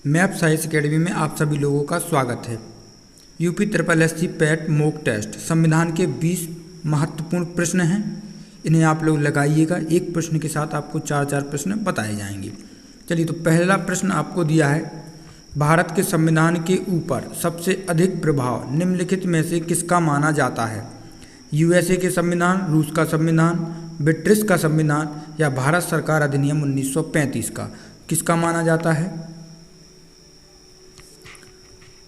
Map science academy में आप सभी लोगों का स्वागत है। UP SSC PET mock test संविधान के 20 महत्वपूर्ण प्रश्न हैं। इन्हें आप लोग लगाइएगा। एक प्रश्न के साथ आपको 4 प्रश्न बताए जाएंगे। चलिए, तो पहला प्रश्न आपको दिया है, भारत के संविधान के ऊपर सबसे अधिक प्रभाव निम्नलिखित में से किसका माना जाता है? USA के संविधान, रूस का संविधान, ब्रिटिश का संविधान या भारत सरकार अधिनियम 1935 का? किसका माना जाता है?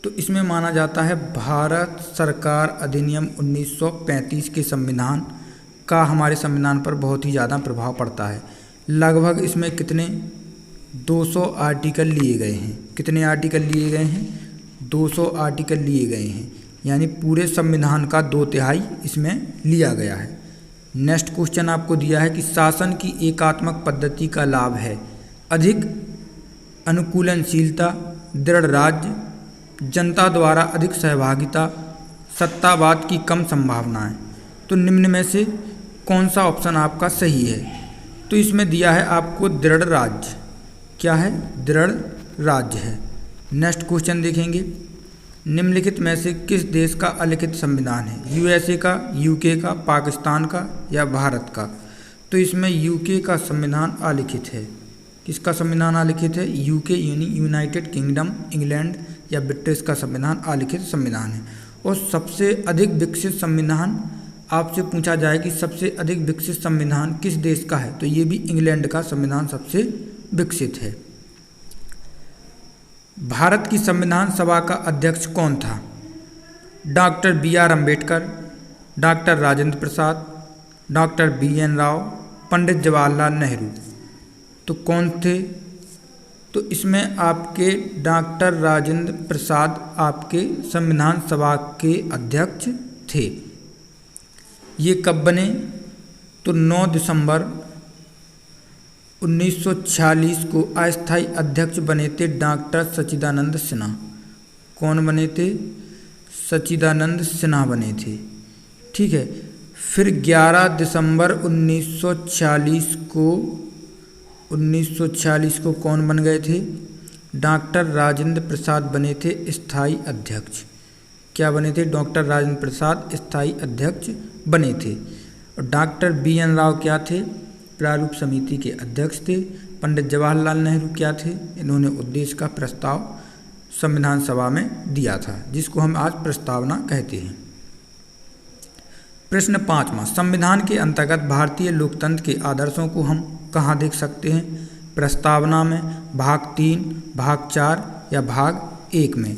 तो इसमें माना जाता है भारत सरकार अधिनियम 1935 के संविधान का हमारे संविधान पर बहुत ही ज़्यादा प्रभाव पड़ता है। लगभग इसमें कितने 200 आर्टिकल लिए गए हैं। कितने आर्टिकल लिए गए हैं? 200 आर्टिकल लिए गए हैं, यानी पूरे संविधान का 2/3 इसमें लिया गया है। नेक्स्ट क्वेश्चन आपको दिया है कि शासन की एकात्मक पद्धति का लाभ है अधिक अनुकूलनशीलता, दृढ़ राज्य, जनता द्वारा अधिक सहभागिता, सत्तावाद की कम संभावनाएं। तो निम्न में से कौन सा ऑप्शन आपका सही है? तो इसमें दिया है आपको दृढ़ राज्य। क्या है? दृढ़ राज्य है। नेक्स्ट क्वेश्चन देखेंगे, निम्नलिखित में से किस देश का अलिखित संविधान है? USA का, UK का, पाकिस्तान का या भारत का? तो इसमें UK का संविधान अलिखित है। किसका संविधान अलिखित है? UK यानी यूनाइटेड किंगडम, इंग्लैंड या ब्रिटिश का संविधान अलिखित संविधान है। और सबसे अधिक विकसित संविधान आपसे पूछा जाए कि सबसे अधिक विकसित संविधान किस देश का है, तो ये भी इंग्लैंड का संविधान सबसे विकसित है। भारत की संविधान सभा का अध्यक्ष कौन था? Doctor BR Ambedkar, doctor Rajendra Prasad, doctor BN Rao, Pandit Jawaharlal Nehru. तो कौन थे? तो इसमें आपके डॉक्टर राजेंद्र प्रसाद आपके संविधान सभा के अध्यक्ष थे। ये कब बने? तो 9 दिसंबर 1946 को अस्थायी अध्यक्ष बने थे डॉक्टर सच्चिदानंद सिन्हा। कौन बने थे? सच्चिदानंद सिन्हा बने थे। ठीक है। फिर 11 दिसंबर 1946 को कौन बन गए थे? डॉक्टर राजेंद्र प्रसाद बने थे स्थायी अध्यक्ष। क्या बने थे? डॉक्टर राजेंद्र प्रसाद स्थायी अध्यक्ष बने थे। और डॉक्टर BN राव क्या थे? प्रारूप समिति के अध्यक्ष थे। पंडित जवाहरलाल नेहरू क्या थे? इन्होंने उद्देश्य का प्रस्ताव संविधान सभा में दिया था, जिसको हम आज प्रस्तावना कहते हैं। प्रश्न 5वां, संविधान के अंतर्गत भारतीय लोकतंत्र के आदर्शों को हम कहाँ देख सकते हैं? प्रस्तावना में, भाग 3, भाग 4 या भाग 1 में?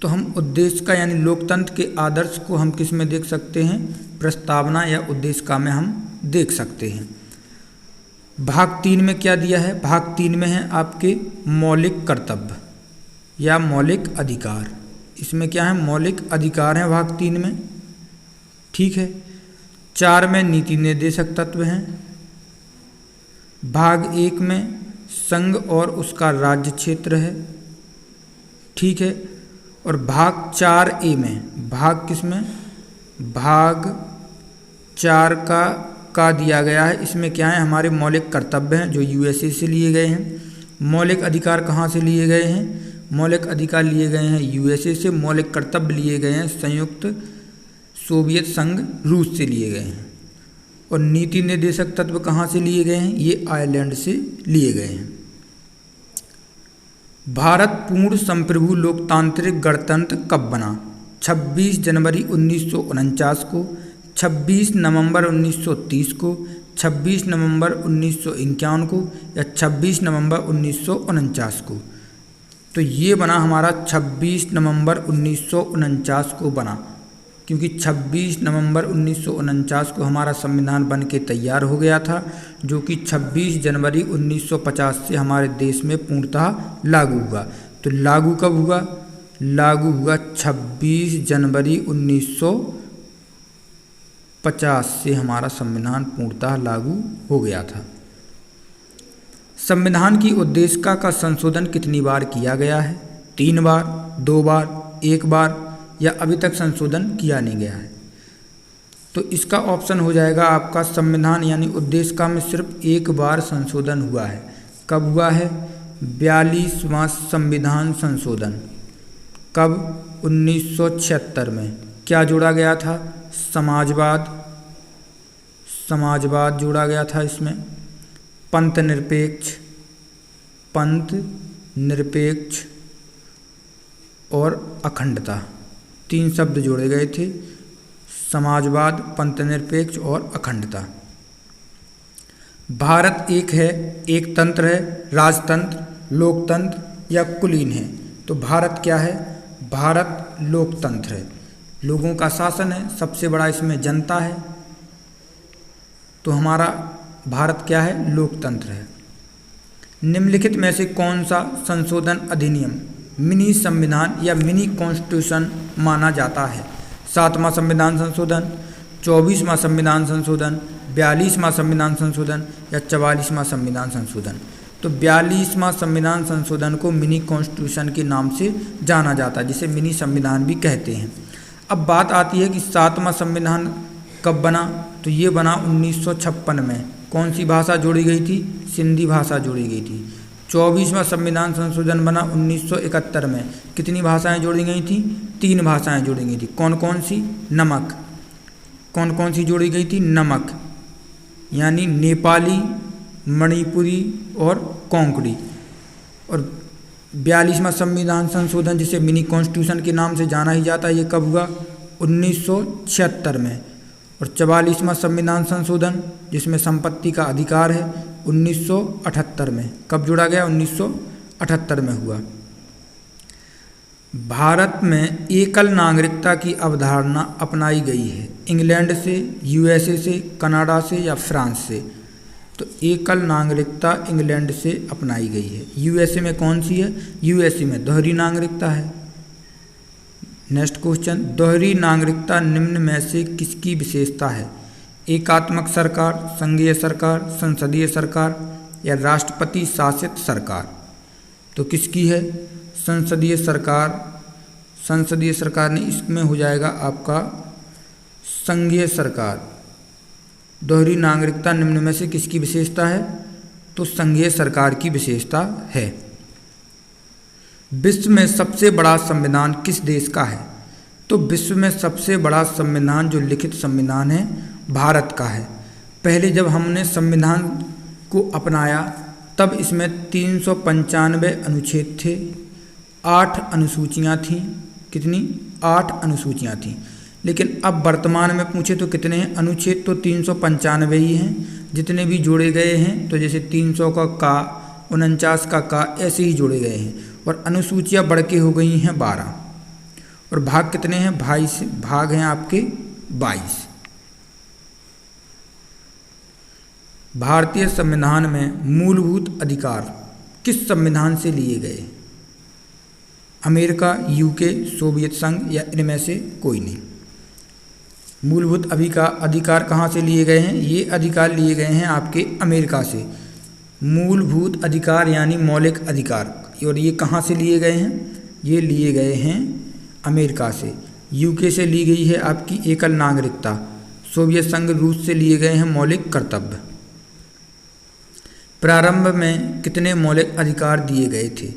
तो हम उद्देश्य का यानी लोकतंत्र के आदर्श को हम किस में देख सकते हैं? प्रस्तावना या उद्देश्य का में हम देख सकते हैं। भाग 3 में क्या दिया है? भाग 3 में है आपके मौलिक कर्तव्य या मौलिक अधिकार। इसमें क्या है? मौलिक अधिकार है भाग 3 में। ठीक है। 4 में नीति निर्देशक तत्व हैं। भाग 1 में संघ और उसका राज्य क्षेत्र है। ठीक है। और भाग 4A में, भाग किस में? भाग 4 का दिया गया है। इसमें क्या है? हमारे मौलिक कर्तव्य हैं जो USA से लिए गए हैं। मौलिक अधिकार कहाँ से लिए गए हैं? मौलिक अधिकार लिए गए हैं USA से। मौलिक कर्तव्य लिए गए हैं संयुक्त सोवियत संघ रूस से लिए गए हैं। और नीति निर्देशक तत्व कहाँ से लिए गए हैं? ये आयरलैंड से लिए गए हैं। भारत पूर्ण संप्रभु लोकतांत्रिक गणतंत्र कब बना? 26 जनवरी 1949 को, 26 नवंबर 1930 को, 26 नवंबर 1951 को या 26 नवंबर 1949 को? तो ये बना हमारा 26 नवंबर 1949 को बना, क्योंकि 26 नवंबर 1949 को हमारा संविधान बन के तैयार हो गया था, जो कि 26 जनवरी 1950 से हमारे देश में पूर्णतः लागू हुआ। तो लागू कब हुआ? लागू हुआ 26 जनवरी 1950 से हमारा संविधान पूर्णतः लागू हो गया था। संविधान की उद्देशिका का संशोधन कितनी बार किया गया है? 3 बार, 2 बार, 1 बार या अभी तक संशोधन किया नहीं गया है? तो इसका ऑप्शन हो जाएगा आपका संविधान यानी उद्देशिका में सिर्फ 1 बार संशोधन हुआ है। कब हुआ है? 42वां संविधान संशोधन कब? 1976 में। क्या जोड़ा गया था? समाजवाद जोड़ा गया था इसमें। पंथ निरपेक्ष और अखंडता, 3 शब्द जोड़े गए थे। समाजवाद, पंथ निरपेक्ष और अखंडता। भारत एक तंत्र है, राजतंत्र, लोकतंत्र या कुलीन है? तो भारत क्या है? भारत लोकतंत्र है, लोगों का शासन है, सबसे बड़ा इसमें जनता है। तो हमारा भारत क्या है? लोकतंत्र है। निम्नलिखित में से कौन सा संशोधन अधिनियम मिनी संविधान या मिनी कॉन्स्टिट्यूशन माना जाता है? 7वां संविधान संशोधन, 24वां संविधान संशोधन, 42वां संविधान संशोधन या 44वां संविधान संशोधन? तो 42वां संविधान संशोधन को मिनी कॉन्स्टिट्यूशन के नाम से जाना जाता है, जिसे मिनी संविधान भी कहते हैं। अब बात आती है कि 7वां संविधान कब बना? तो ये बना 1956 में। कौन सी भाषा जोड़ी गई थी? सिंधी भाषा जोड़ी गई थी। 24वां संविधान संशोधन बना 1971 में। कितनी भाषाएं जोड़ी गई थी? 3 भाषाएं जोड़ी गई थी। कौन कौन सी? नमक। कौन कौन सी जोड़ी गई थी? नमक, यानी नेपाली, मणिपुरी और कोंकणी। और 42वां संविधान संशोधन, जिसे मिनी कॉन्स्टिट्यूशन के नाम से जाना ही जाता है, ये कब हुआ? 1976 में। और 44वां संविधान संशोधन, जिसमें संपत्ति का अधिकार है, 1978 में। कब जोड़ा गया? 1978 में हुआ। भारत में एकल नागरिकता की अवधारणा अपनाई गई है इंग्लैंड से, यूएसए से, कनाडा से या फ्रांस से? तो एकल नागरिकता इंग्लैंड से अपनाई गई है। यूएसए में कौन सी है? यूएसए में दोहरी नागरिकता है। नेक्स्ट क्वेश्चन, दोहरी नागरिकता निम्न में से किसकी विशेषता है? एकात्मक सरकार, संघीय सरकार, संसदीय सरकार या राष्ट्रपति शासित सरकार? तो किसकी है? संसदीय सरकार। संसदीय सरकार नहीं, इसमें हो जाएगा आपका संघीय सरकार। दोहरी नागरिकता निम्न में से किसकी विशेषता है? तो संघीय सरकार की विशेषता है। विश्व में सबसे बड़ा संविधान किस देश का है? तो विश्व में सबसे बड़ा संविधान, जो लिखित संविधान है, भारत का है। पहले जब हमने संविधान को अपनाया तब इसमें 395 अनुच्छेद थे, 8 अनुसूचियाँ थीं। कितनी? 8 अनुसूचियाँ थीं। लेकिन अब वर्तमान में पूछे तो कितने हैं? अनुच्छेद तो 395 ही हैं। जितने भी जोड़े गए हैं, तो जैसे 300 का 49 का ऐसे ही जोड़े गए हैं। और अनुसूचियाँ बढ़ के हो गई हैं 12। और भाग कितने हैं? 22 भाग हैं आपके 22। भारतीय संविधान में मूलभूत अधिकार किस संविधान से लिए गए? अमेरिका, यूके, सोवियत संघ या इनमें से कोई नहीं। मूलभूत अधिकार कहाँ से लिए गए हैं? ये अधिकार लिए गए हैं आपके अमेरिका से। मूलभूत अधिकार यानी मौलिक अधिकार। और ये कहाँ से लिए गए हैं? ये लिए गए हैं अमेरिका से। यूके से ली गई है आपकी एकल नागरिकता। सोवियत संघ, रूस से लिए गए हैं मौलिक कर्तव्य। प्रारंभ में कितने मौलिक अधिकार दिए गए थे?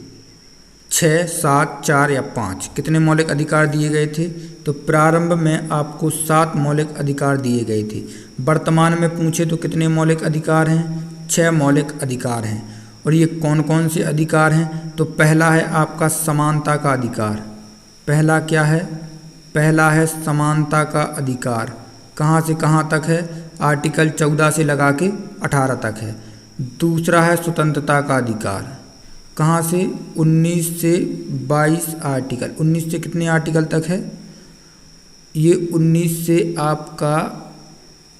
6, 7, 4 या 5? कितने मौलिक अधिकार दिए गए थे? तो प्रारंभ में आपको 7 मौलिक अधिकार दिए गए थे। वर्तमान में पूछे तो कितने मौलिक अधिकार हैं? 6 मौलिक अधिकार हैं। और ये कौन कौन से अधिकार हैं? तो पहला है आपका समानता का अधिकार। पहला क्या है? पहला है समानता का अधिकार। कहाँ से कहाँ तक है? आर्टिकल 14 से लगा के 18 तक है। दूसरा है स्वतंत्रता का अधिकार। कहाँ से? 19 से 22 आर्टिकल। 19 से कितने आर्टिकल तक है? ये 19 से आपका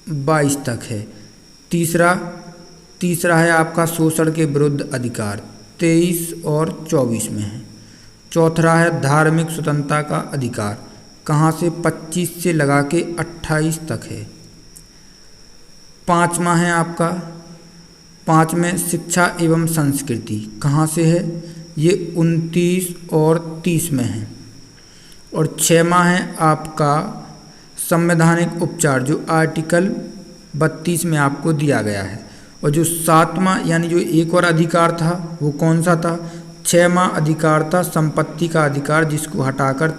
22 तक है। तीसरा है आपका शोषण के विरुद्ध अधिकार, 23 और 24 में है। चौथा है धार्मिक स्वतंत्रता का अधिकार। कहाँ से? 25 से लगा के 28 तक है। पाँचवा है आपका 5 में शिक्षा एवं संस्कृति। कहाँ से है? ये 29 और 30 में है। और 6वां है आपका संवैधानिक उपचार, जो आर्टिकल 32 में आपको दिया गया है। और जो 7वां यानी जो एक और अधिकार था वो कौन सा था? 6वां अधिकार था संपत्ति का अधिकार, जिसको हटाकर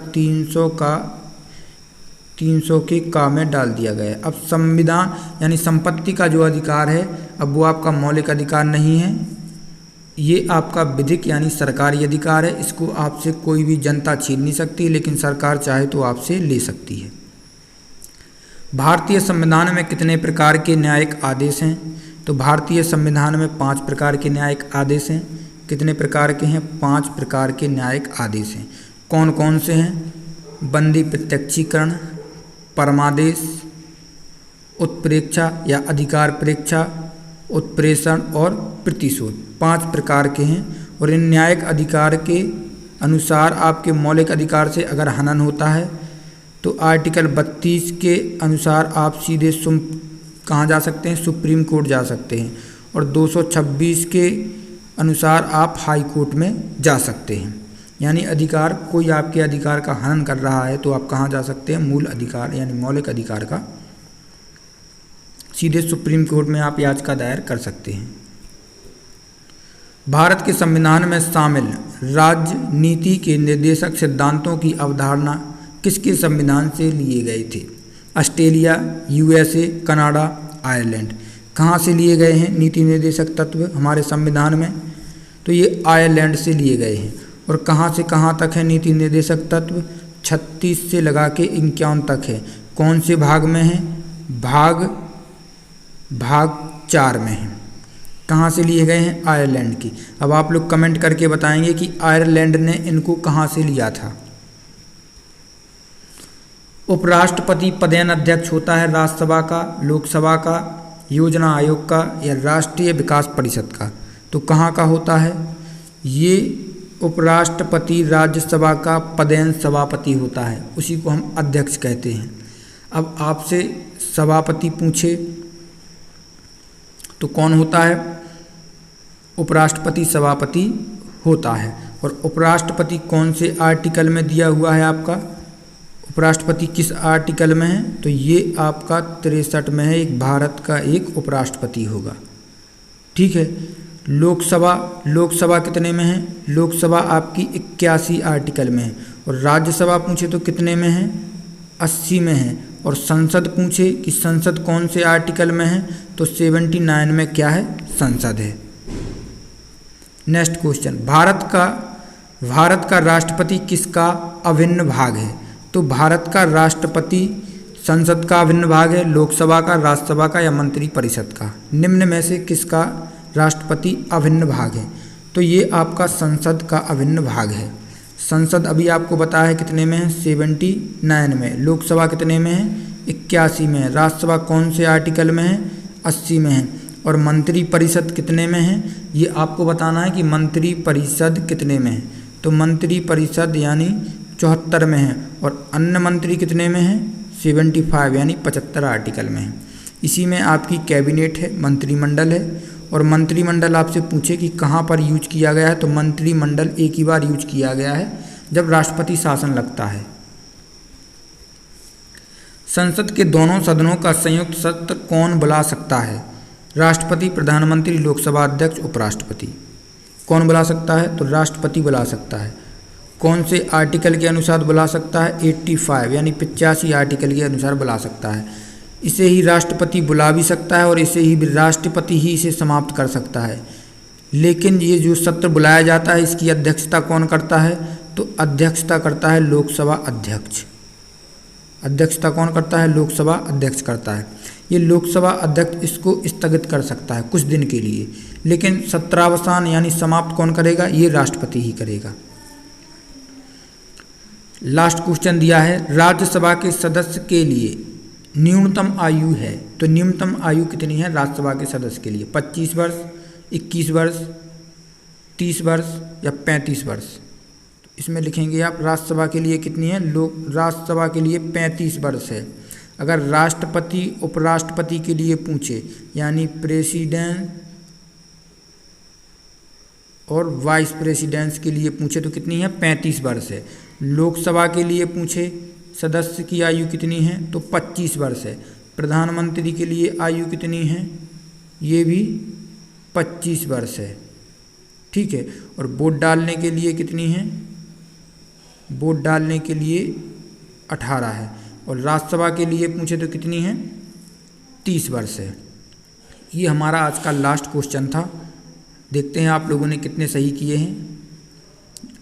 300 के का में डाल दिया गया है। अब संविधान यानी संपत्ति का जो अधिकार है अब वो आपका मौलिक अधिकार नहीं है, ये आपका विधिक यानी सरकारी अधिकार है। इसको आपसे कोई भी जनता छीन नहीं सकती, लेकिन सरकार चाहे तो आपसे ले सकती है। भारतीय संविधान में कितने प्रकार के न्यायिक आदेश हैं? तो भारतीय संविधान में 5 प्रकार के न्यायिक आदेश हैं। कितने प्रकार के हैं? 5 प्रकार के न्यायिक आदेश हैं। कौन कौन से हैं? बंदी प्रत्यक्षीकरण, परमादेश, उत्प्रेक्षा या अधिकार प्रेक्षा, उत्प्रेषण और प्रतिशोध, 5 प्रकार के हैं। और इन न्यायिक अधिकार के अनुसार आपके मौलिक अधिकार से अगर हनन होता है तो आर्टिकल 32 के अनुसार आप सीधे कहाँ जा सकते हैं? सुप्रीम कोर्ट जा सकते हैं। और 226 के अनुसार आप हाई कोर्ट में जा सकते हैं। यानी अधिकार, कोई आपके अधिकार का हनन कर रहा है तो आप कहाँ जा सकते हैं? मूल अधिकार यानी मौलिक अधिकार का सीधे सुप्रीम कोर्ट में आप याचिका दायर कर सकते हैं। भारत के संविधान में शामिल राजनीति के निर्देशक सिद्धांतों की अवधारणा किसके संविधान से लिए गए थे? Australia, USA, Canada, Ireland. कहाँ से लिए गए हैं नीति निर्देशक तत्व हमारे संविधान में? तो ये आयरलैंड से लिए गए हैं। और कहाँ से कहाँ तक है नीति निर्देशक तत्व? 36 से लगा के 51 तक है। कौन से भाग में है? भाग 4 में है। कहाँ से लिए गए हैं? आयरलैंड की। अब आप लोग कमेंट करके बताएंगे कि आयरलैंड ने इनको कहाँ से लिया था। उपराष्ट्रपति पदेन अध्यक्ष होता है राज्यसभा का, लोकसभा का, योजना आयोग का या राष्ट्रीय विकास परिषद का? तो कहाँ का होता है? ये उपराष्ट्रपति राज्यसभा का पदेन सभापति होता है, उसी को हम अध्यक्ष कहते हैं। अब आपसे सभापति पूछे तो कौन होता है? उपराष्ट्रपति सभापति होता है। और उपराष्ट्रपति कौन से आर्टिकल में दिया हुआ है आपका? उपराष्ट्रपति किस आर्टिकल में है? तो ये आपका 63 में है। एक भारत का एक उपराष्ट्रपति होगा। ठीक है। लोकसभा कितने में है? लोकसभा आपकी 81 आर्टिकल में है। और राज्यसभा पूछे तो कितने में है? 80 में है। और संसद पूछे कि संसद कौन से आर्टिकल में है? तो 79 में क्या है? संसद है। नेक्स्ट क्वेश्चन, भारत का राष्ट्रपति किसका अभिन्न भाग है? तो भारत का राष्ट्रपति संसद का अभिन्न भाग है, लोकसभा का, राज्यसभा का या मंत्रिपरिषद का? निम्न में से किसका राष्ट्रपति अभिन्न भाग है? तो ये आपका संसद का अभिन्न भाग है। संसद अभी आपको बताया है कितने में है? 79 में। लोकसभा कितने में है? 81 में है। राज्यसभा कौन से आर्टिकल में है? 80 में है। और मंत्रिपरिषद कितने में है? ये आपको बताना है कि मंत्रिपरिषद कितने में है। तो मंत्रिपरिषद यानी 74 में है। और अन्य मंत्री कितने में है? 75 यानी 75 आर्टिकल में है। इसी में आपकी कैबिनेट है, मंत्रिमंडल है। और मंत्रिमंडल आपसे पूछे कि कहाँ पर यूज किया गया है? तो मंत्रिमंडल एक ही बार यूज किया गया है, जब राष्ट्रपति शासन लगता है। संसद के दोनों सदनों का संयुक्त सत्र कौन बुला सकता है? राष्ट्रपति, प्रधानमंत्री, लोकसभा अध्यक्ष, उपराष्ट्रपति। कौन बुला सकता है? तो राष्ट्रपति बुला सकता है। कौन से आर्टिकल के अनुसार बुला सकता है? 85 यानी 85 आर्टिकल के अनुसार बुला सकता है। इसे ही राष्ट्रपति बुला भी सकता है और इसे ही राष्ट्रपति ही इसे समाप्त कर सकता है। लेकिन ये जो सत्र बुलाया जाता है इसकी अध्यक्षता कौन करता है? तो अध्यक्षता करता है लोकसभा अध्यक्ष। अध्यक्षता कौन करता है? लोकसभा अध्यक्ष करता है। ये लोकसभा अध्यक्ष इसको स्थगित कर सकता है कुछ दिन के लिए, लेकिन सत्रावसान यानी समाप्त कौन करेगा? ये राष्ट्रपति ही करेगा। लास्ट क्वेश्चन दिया है, राज्यसभा के सदस्य के लिए न्यूनतम आयु है। तो न्यूनतम आयु कितनी है राज्यसभा के सदस्य के लिए? 25 वर्ष, 21 वर्ष, 30 वर्ष या 35 वर्ष? इसमें लिखेंगे आप राज्यसभा के लिए कितनी है? राज्यसभा के लिए 35 वर्ष है। अगर राष्ट्रपति उपराष्ट्रपति के लिए पूछे यानी प्रेसिडेंट और वाइस प्रेसिडेंट के लिए पूछे तो कितनी है? 35 वर्ष है। लोकसभा के लिए पूछे सदस्य की आयु कितनी है? तो 25 वर्ष है। प्रधानमंत्री के लिए आयु कितनी है? ये भी 25 वर्ष है। ठीक है, और वोट डालने के लिए कितनी है? वोट डालने के लिए 18 है, और राज्यसभा के लिए पूछे तो कितनी है? 30 वर्ष है। ये हमारा आज का लास्ट क्वेश्चन था। देखते हैं आप लोगों ने कितने सही किए हैं।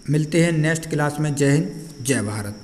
मिलते हैं नेक्स्ट क्लास में। जय हिंद, जय भारत।